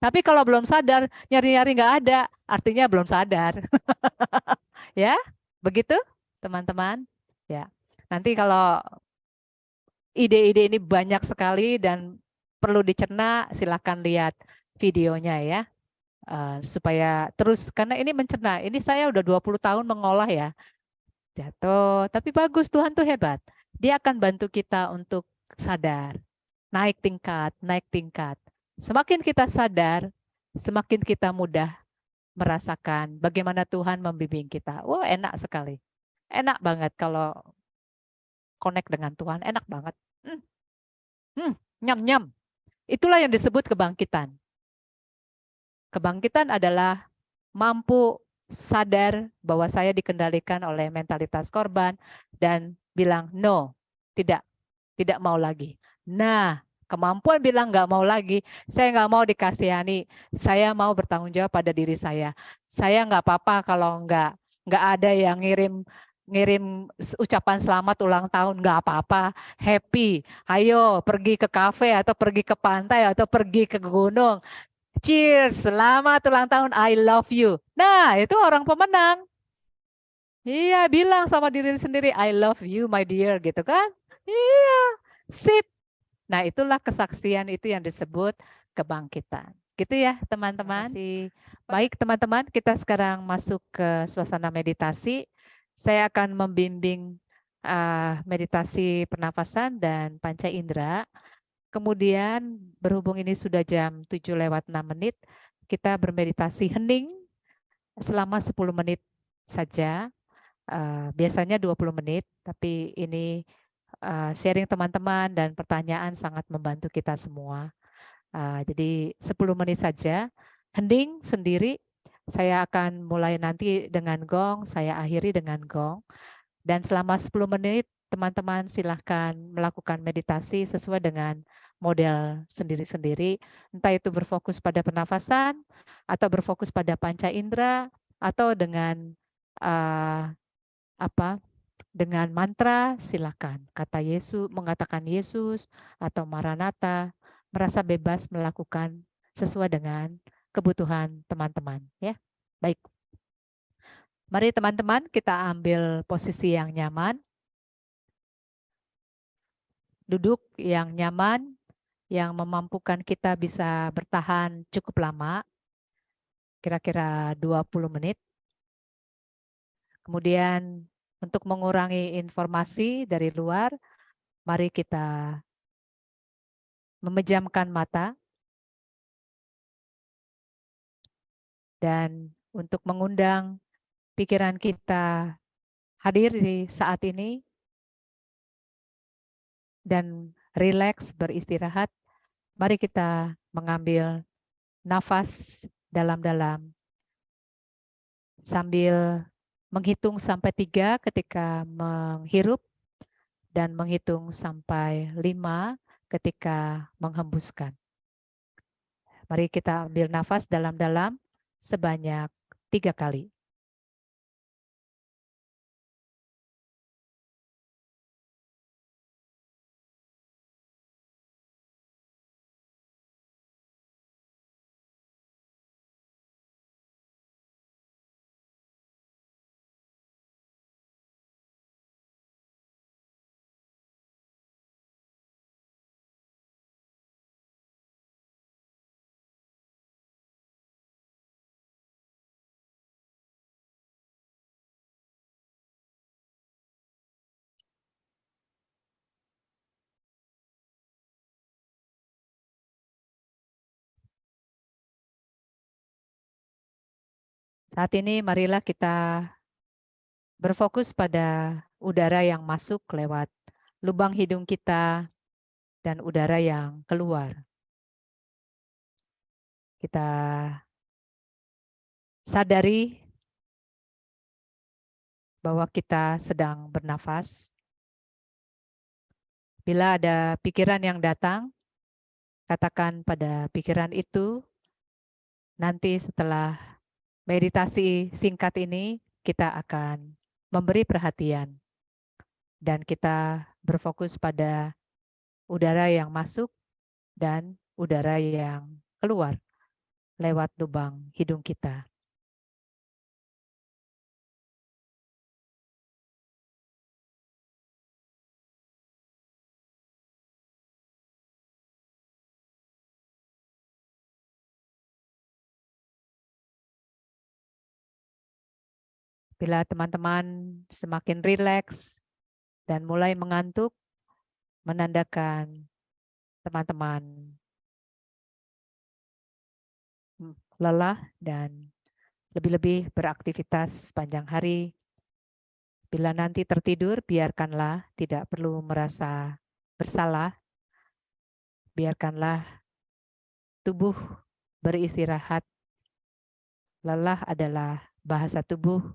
Tapi kalau belum sadar, nyari-nyari nggak ada, artinya belum sadar. Ya, begitu teman-teman. Ya, nanti kalau ide-ide ini banyak sekali dan perlu dicerna, silakan lihat videonya ya. Supaya terus, karena ini mencerna, ini saya udah 20 tahun mengolah ya. Jatuh, tapi bagus, Tuhan tuh hebat. Dia akan bantu kita untuk sadar, naik tingkat, naik tingkat. Semakin kita sadar, semakin kita mudah merasakan bagaimana Tuhan membimbing kita. Wah, enak sekali. Enak banget kalau connect dengan Tuhan, enak banget. Nyam-nyam. Itulah yang disebut kebangkitan. Kebangkitan adalah mampu sadar bahwa saya dikendalikan oleh mentalitas korban dan bilang no, tidak mau lagi. Nah, kemampuan bilang nggak mau lagi, saya nggak mau dikasihani, saya mau bertanggung jawab pada diri saya. Saya nggak apa-apa kalau nggak ada yang ngirim ucapan selamat ulang tahun, nggak apa-apa, happy. Ayo pergi ke kafe atau pergi ke pantai atau pergi ke gunung. Cheers, selamat ulang tahun, I love you. Nah, itu orang pemenang. Iya, bilang sama diri sendiri, I love you my dear, gitu kan? Iya, sip. Nah, itulah kesaksian itu yang disebut kebangkitan. Gitu ya, teman-teman. Baik, teman-teman, kita sekarang masuk ke suasana meditasi. Saya akan membimbing meditasi pernafasan dan panca indera. Kemudian berhubung ini sudah jam 7:06, kita bermeditasi hening selama 10 menit saja. Biasanya 20 menit, tapi ini sharing teman-teman dan pertanyaan sangat membantu kita semua. Jadi 10 menit saja, hening sendiri. Saya akan mulai nanti dengan gong, saya akhiri dengan gong. Dan selama 10 menit, teman-teman silahkan melakukan meditasi sesuai dengan model sendiri-sendiri. Entah itu berfokus pada pernafasan, atau berfokus pada panca indera, atau dengan dengan mantra, silakan. Kata Yesus, mengatakan Yesus atau Maranatha, merasa bebas melakukan sesuai dengan kebutuhan teman-teman. Ya, baik. Mari teman-teman kita ambil posisi yang nyaman. Duduk yang nyaman, yang memampukan kita bisa bertahan cukup lama, kira-kira 20 menit. Kemudian untuk mengurangi informasi dari luar, mari kita memejamkan mata. Dan untuk mengundang pikiran kita hadir di saat ini dan rileks beristirahat, mari kita mengambil nafas dalam-dalam sambil menghitung sampai 3 ketika menghirup dan menghitung sampai 5 ketika menghembuskan. Mari kita ambil nafas dalam-dalam sebanyak 3 kali. Saat ini marilah kita berfokus pada udara yang masuk lewat lubang hidung kita dan udara yang keluar. Kita sadari bahwa kita sedang bernafas. Bila ada pikiran yang datang, katakan pada pikiran itu, nanti setelah meditasi singkat ini, kita akan memberi perhatian. Dan kita berfokus pada udara yang masuk dan udara yang keluar lewat lubang hidung kita. Bila teman-teman semakin rileks dan mulai mengantuk, menandakan teman-teman lelah dan lebih-lebih beraktivitas sepanjang hari. Bila nanti tertidur, biarkanlah, tidak perlu merasa bersalah. Biarkanlah tubuh beristirahat. Lelah adalah bahasa tubuh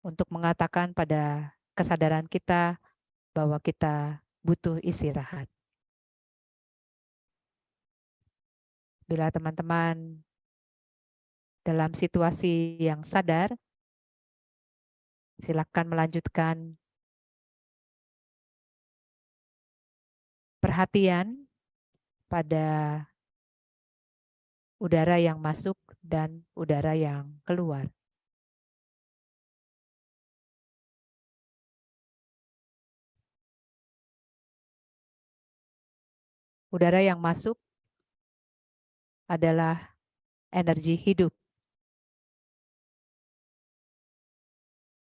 untuk mengatakan pada kesadaran kita bahwa kita butuh istirahat. Bila teman-teman dalam situasi yang sadar, silakan melanjutkan perhatian pada udara yang masuk dan udara yang keluar. Udara yang masuk adalah energi hidup.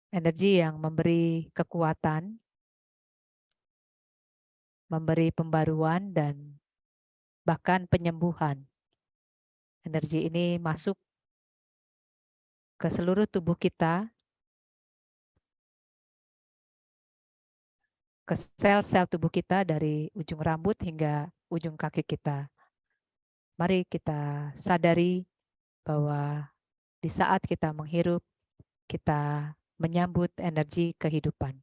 Energi yang memberi kekuatan, memberi pembaruan, dan bahkan penyembuhan. Energi ini masuk ke seluruh tubuh kita, ke sel-sel tubuh kita dari ujung rambut hingga ujung kaki kita. Mari kita sadari bahwa di saat kita menghirup, kita menyambut energi kehidupan.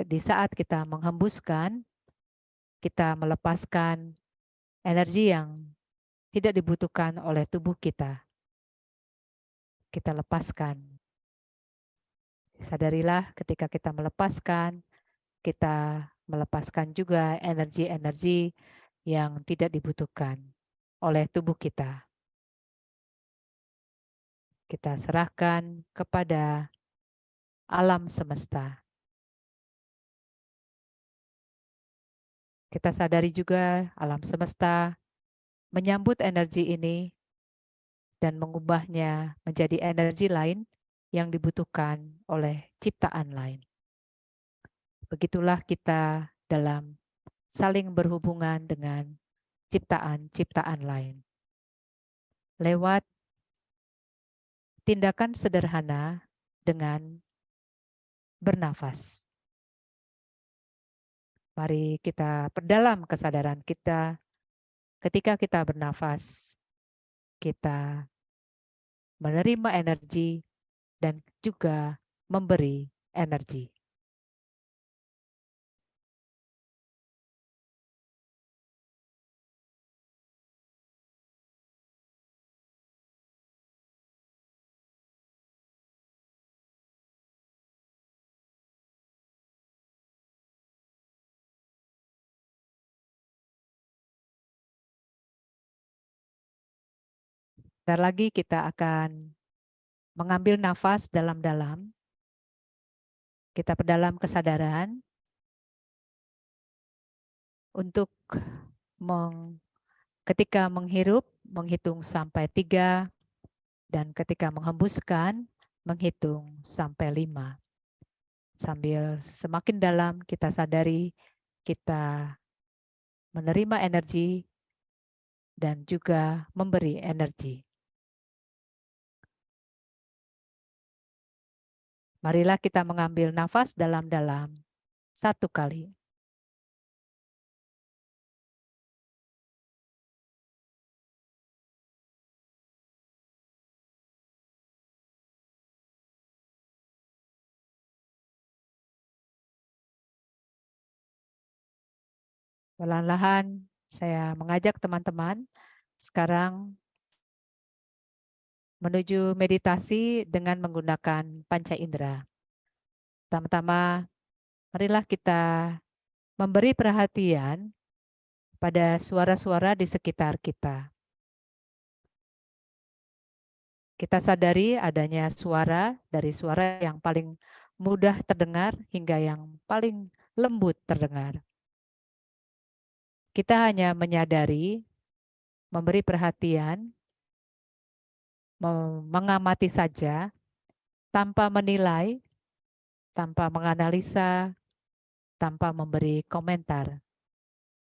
Di saat kita menghembuskan, kita melepaskan energi yang tidak dibutuhkan oleh tubuh kita. Kita lepaskan. Sadarilah ketika kita melepaskan juga energi-energi yang tidak dibutuhkan oleh tubuh kita. Kita serahkan kepada alam semesta. Kita sadari juga alam semesta menyambut energi ini dan mengubahnya menjadi energi lain yang dibutuhkan oleh ciptaan lain. Begitulah kita dalam saling berhubungan dengan ciptaan-ciptaan lain. Lewat tindakan sederhana dengan bernafas. Mari kita perdalam kesadaran kita. Ketika kita bernafas, kita menerima energi dan juga memberi energi. Sebentar lagi kita akan mengambil nafas dalam-dalam. Kita perdalam kesadaran untuk ketika menghirup, menghitung sampai 3, dan ketika menghembuskan, menghitung sampai 5. Sambil semakin dalam kita sadari, kita menerima energi dan juga memberi energi. Marilah kita mengambil nafas dalam-dalam 1 kali. Perlahan-lahan saya mengajak teman-teman sekarang menuju meditasi dengan menggunakan panca indera. Pertama-tama, marilah kita memberi perhatian pada suara-suara di sekitar kita. Kita sadari adanya suara, dari suara yang paling mudah terdengar hingga yang paling lembut terdengar. Kita hanya menyadari, memberi perhatian, mengamati saja, tanpa menilai, tanpa menganalisa, tanpa memberi komentar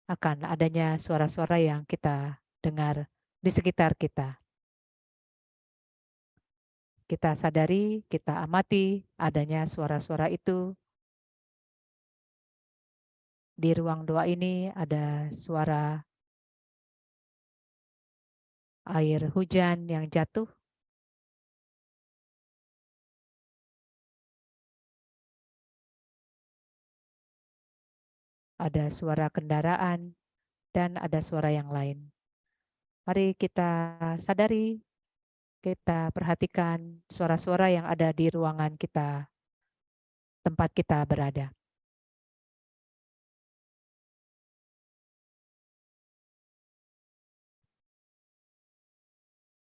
akan adanya suara-suara yang kita dengar di sekitar kita. Kita sadari, kita amati adanya suara-suara itu. Di ruang doa ini ada suara air hujan yang jatuh. Ada suara kendaraan, dan ada suara yang lain. Mari kita sadari, kita perhatikan suara-suara yang ada di ruangan kita, tempat kita berada.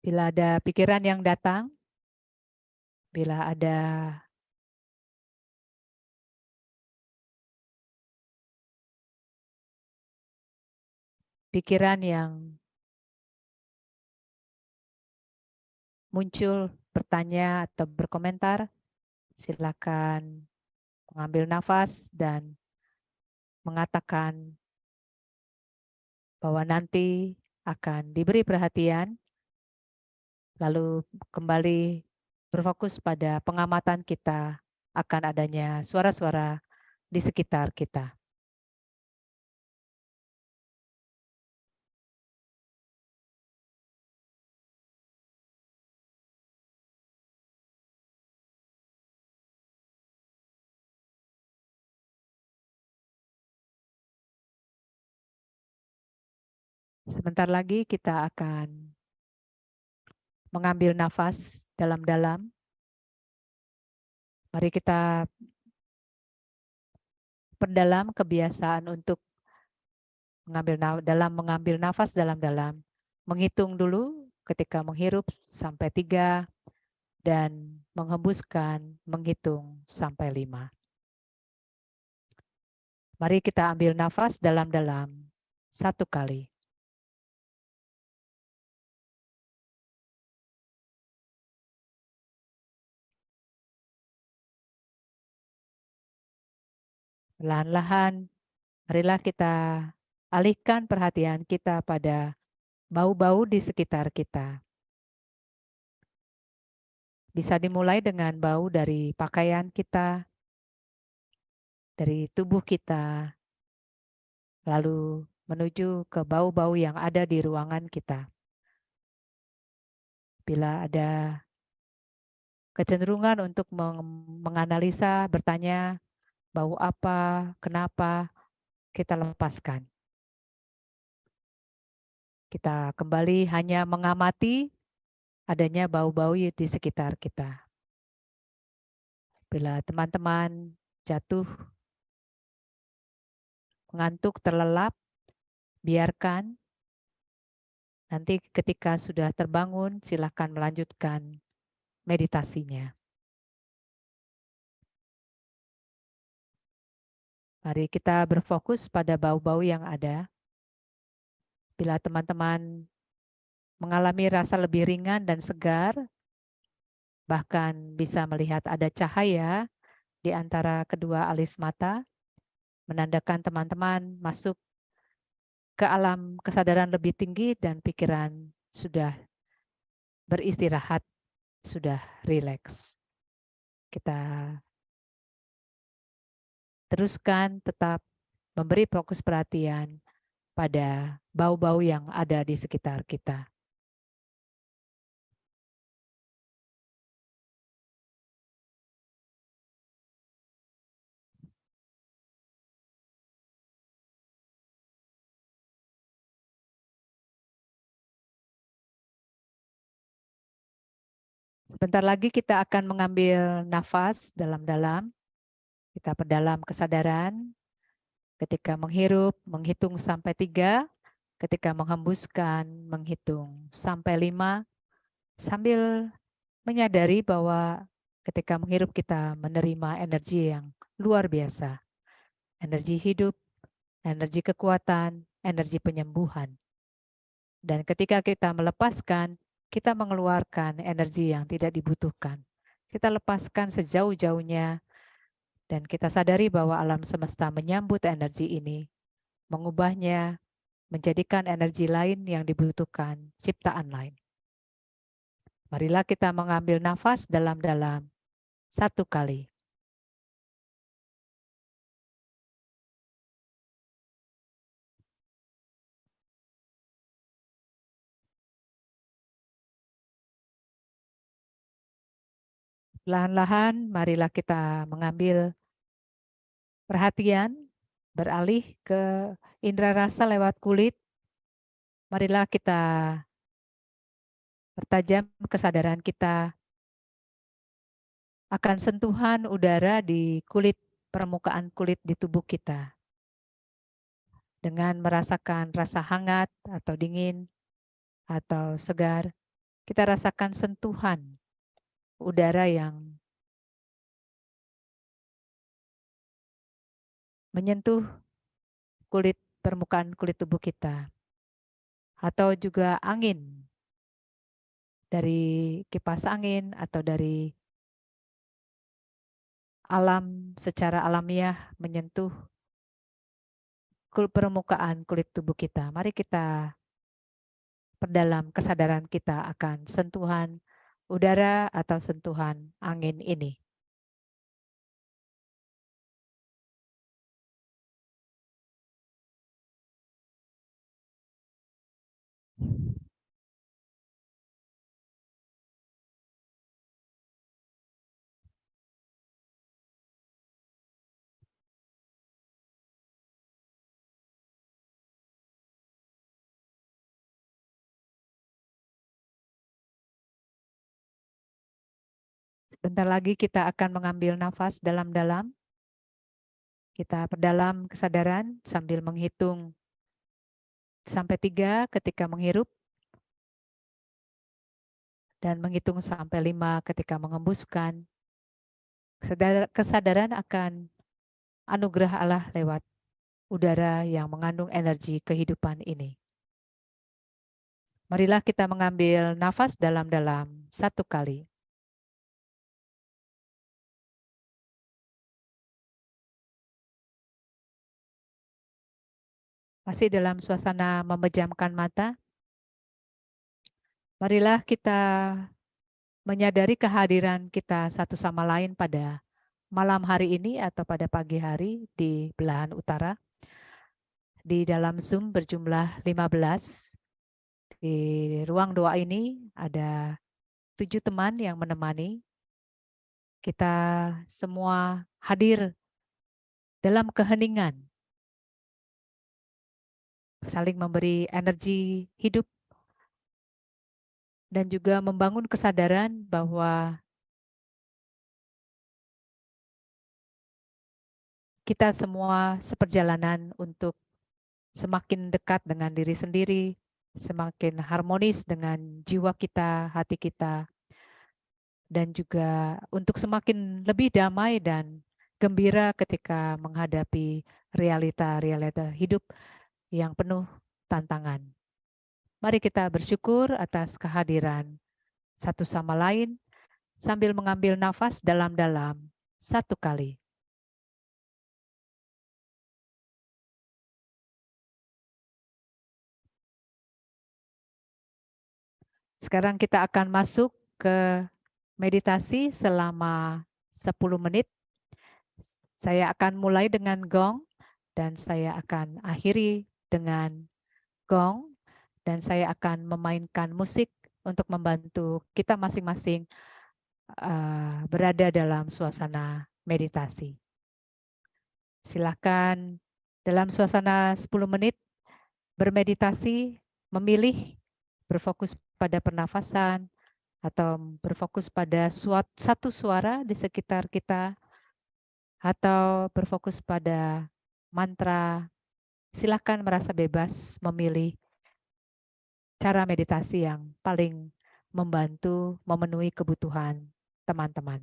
Bila ada pikiran yang datang, bila ada pikiran yang muncul, bertanya atau berkomentar, silakan mengambil nafas dan mengatakan bahwa nanti akan diberi perhatian, lalu kembali berfokus pada pengamatan kita akan adanya suara-suara di sekitar kita. Sebentar lagi kita akan mengambil nafas dalam-dalam. Mari kita perdalam kebiasaan untuk mengambil nafas dalam-dalam. Menghitung dulu ketika menghirup sampai 3 dan menghembuskan menghitung sampai 5. Mari kita ambil nafas dalam-dalam 1 kali. Perlahan-lahan, marilah kita alihkan perhatian kita pada bau-bau di sekitar kita. Bisa dimulai dengan bau dari pakaian kita, dari tubuh kita, lalu menuju ke bau-bau yang ada di ruangan kita. Bila ada kecenderungan untuk menganalisa, bertanya, bau apa, kenapa, kita lepaskan. Kita kembali hanya mengamati adanya bau-bau di sekitar kita. Bila teman-teman jatuh, mengantuk, terlelap, biarkan. Nanti ketika sudah terbangun, silakan melanjutkan meditasinya. Mari kita berfokus pada bau-bau yang ada. Bila teman-teman mengalami rasa lebih ringan dan segar, bahkan bisa melihat ada cahaya di antara kedua alis mata, menandakan teman-teman masuk ke alam kesadaran lebih tinggi dan pikiran sudah beristirahat, sudah rileks. Kita teruskan tetap memberi fokus perhatian pada bau-bau yang ada di sekitar kita. Sebentar lagi kita akan mengambil nafas dalam-dalam. Kita perdalam kesadaran. Ketika menghirup, menghitung sampai 3. Ketika menghembuskan, menghitung sampai 5. Sambil menyadari bahwa ketika menghirup kita menerima energi yang luar biasa. Energi hidup, energi kekuatan, energi penyembuhan. Dan ketika kita melepaskan, kita mengeluarkan energi yang tidak dibutuhkan. Kita lepaskan sejauh-jauhnya dan kita sadari bahwa alam semesta menyambut energi ini, mengubahnya, menjadikan energi lain yang dibutuhkan, ciptaan lain. Marilah kita mengambil nafas dalam-dalam 1 kali. Perlahan-lahan marilah kita mengambil perhatian, beralih ke indera rasa lewat kulit. Marilah kita pertajam kesadaran kita akan sentuhan udara di kulit, permukaan kulit di tubuh kita. Dengan merasakan rasa hangat atau dingin atau segar, kita rasakan sentuhan udara yang menyentuh kulit, permukaan kulit tubuh kita. Atau juga angin dari kipas angin atau dari alam secara alamiah menyentuh permukaan kulit tubuh kita. Mari kita perdalam kesadaran kita akan sentuhan udara atau sentuhan angin ini. Sebentar lagi kita akan mengambil nafas dalam-dalam. Kita perdalam kesadaran sambil menghitung sampai 3 ketika menghirup dan menghitung sampai 5 ketika mengembuskan. Kesadaran akan anugerah Allah lewat udara yang mengandung energi kehidupan ini. Marilah kita mengambil nafas dalam-dalam 1 kali. Masih dalam suasana memejamkan mata. Marilah kita menyadari kehadiran kita satu sama lain pada malam hari ini atau pada pagi hari di belahan utara. Di dalam Zoom berjumlah 15. Di ruang doa ini ada 7 teman yang menemani. Kita semua hadir dalam keheningan. Saling memberi energi hidup dan juga membangun kesadaran bahwa kita semua seperjalanan untuk semakin dekat dengan diri sendiri, semakin harmonis dengan jiwa kita, hati kita, dan juga untuk semakin lebih damai dan gembira ketika menghadapi realita-realita hidup yang penuh tantangan. Mari kita bersyukur atas kehadiran satu sama lain sambil mengambil nafas dalam-dalam 1 kali. Sekarang kita akan masuk ke meditasi selama 10 menit. Saya akan mulai dengan gong dan saya akan akhiri dengan gong dan saya akan memainkan musik untuk membantu kita masing-masing berada dalam suasana meditasi. Silakan dalam suasana 10 menit bermeditasi, memilih berfokus pada pernafasan atau berfokus pada satu suara di sekitar kita atau berfokus pada mantra. Silakan merasa bebas memilih cara meditasi yang paling membantu memenuhi kebutuhan teman-teman.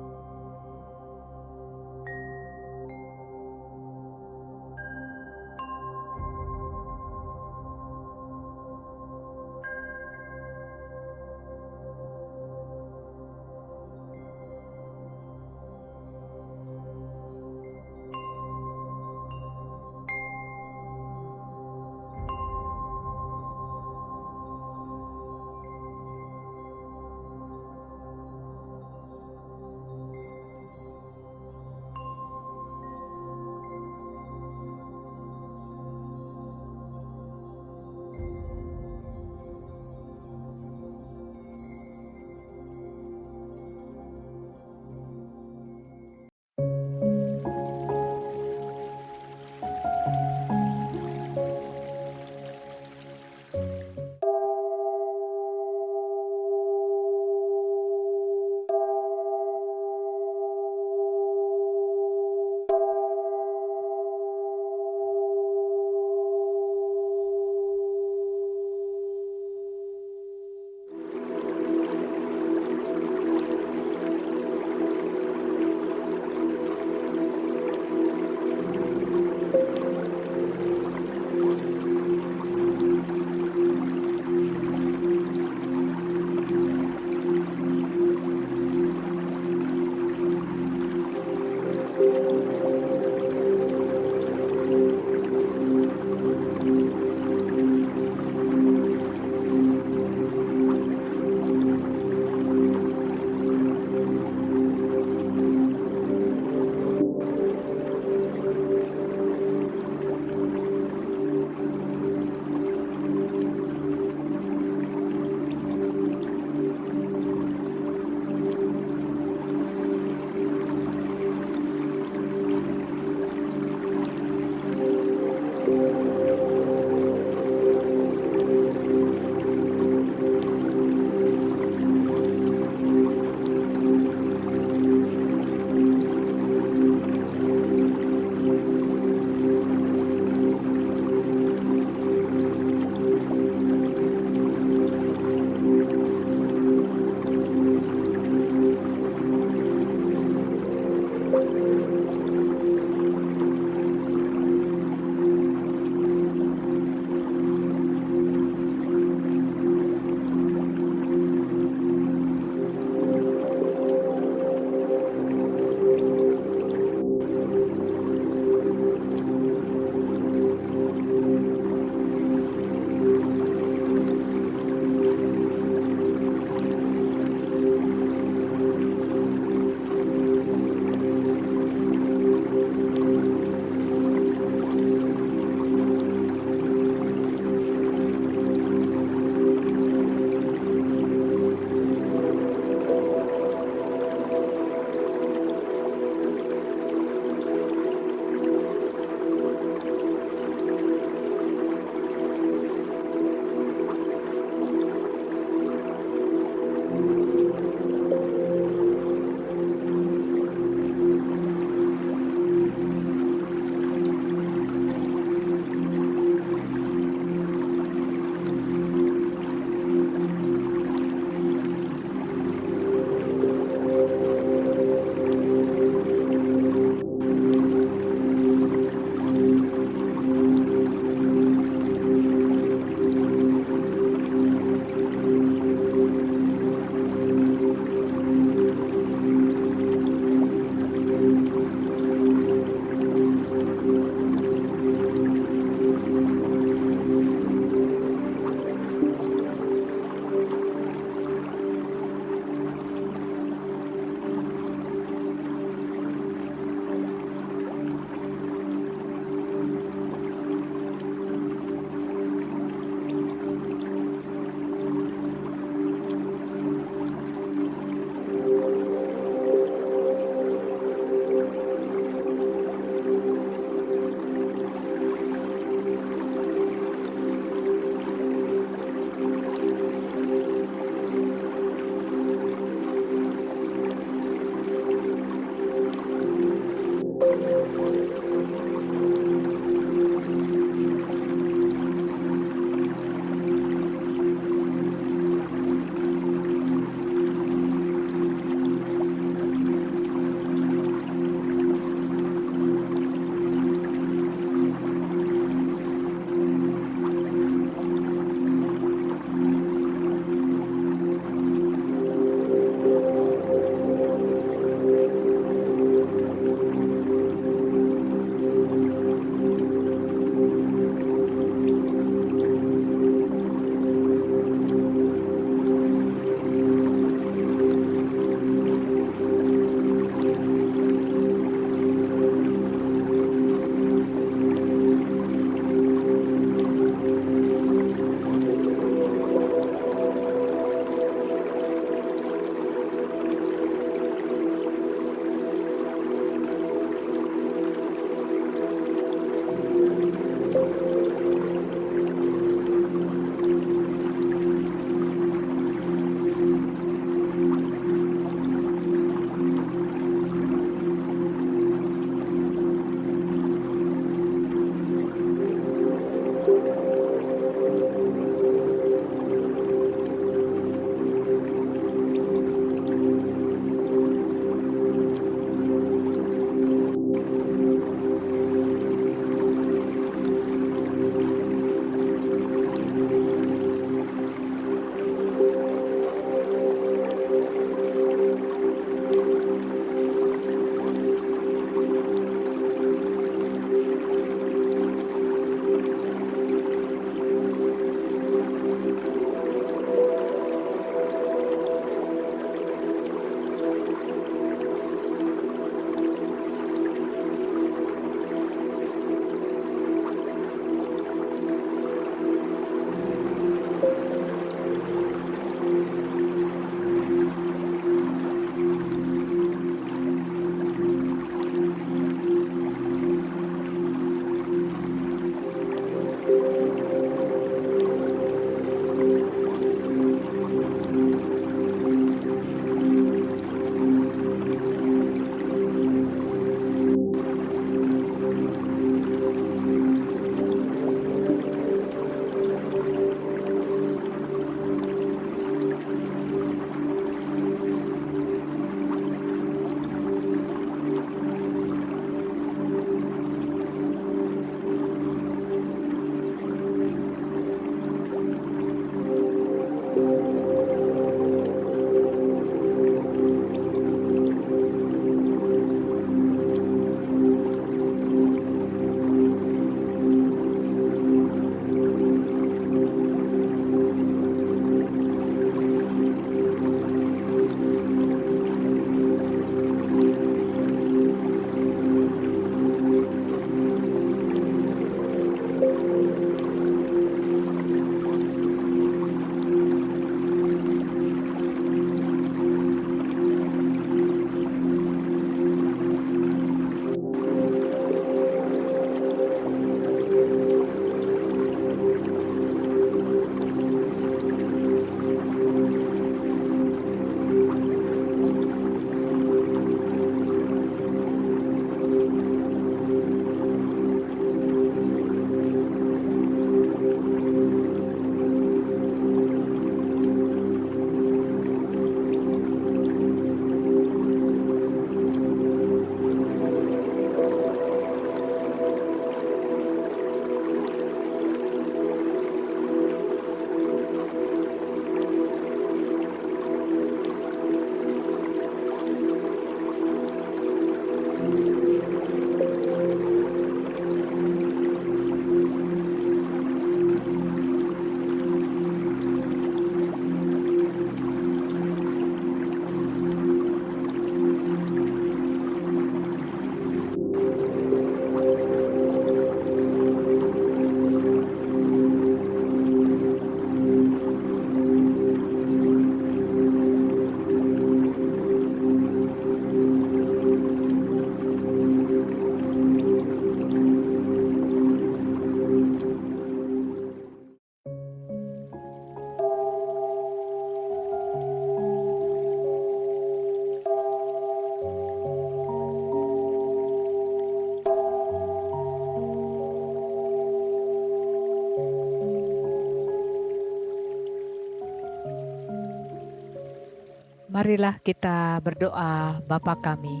Marilah kita berdoa. Bapa kami.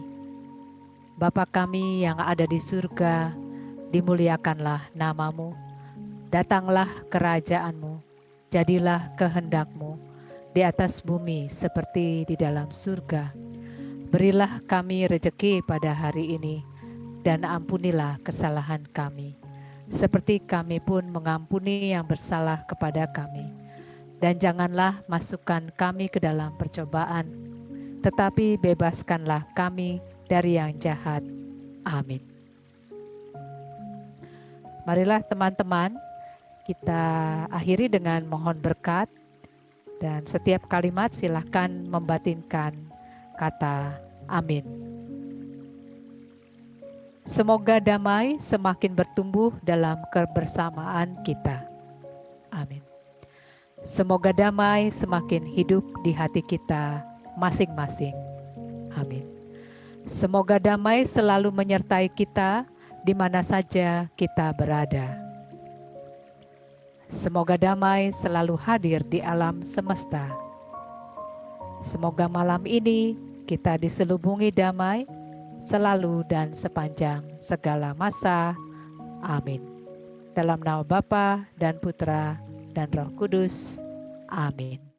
Bapa kami yang ada di surga, dimuliakanlah namamu. Datanglah kerajaanmu, jadilah kehendakmu di atas bumi seperti di dalam surga. Berilah kami rejeki pada hari ini, dan ampunilah kesalahan kami, seperti kami pun mengampuni yang bersalah kepada kami. Dan janganlah masukkan kami ke dalam percobaan, tetapi bebaskanlah kami dari yang jahat. Amin. Marilah teman-teman, kita akhiri dengan mohon berkat, dan setiap kalimat silahkan membatinkan kata amin. Semoga damai semakin bertumbuh dalam kebersamaan kita. Amin. Semoga damai semakin hidup di hati kita masing-masing. Amin. Semoga damai selalu menyertai kita di mana saja kita berada. Semoga damai selalu hadir di alam semesta. Semoga malam ini kita diselubungi damai selalu dan sepanjang segala masa. Amin. Dalam nama Bapa dan Putra dan Roh Kudus. Amin.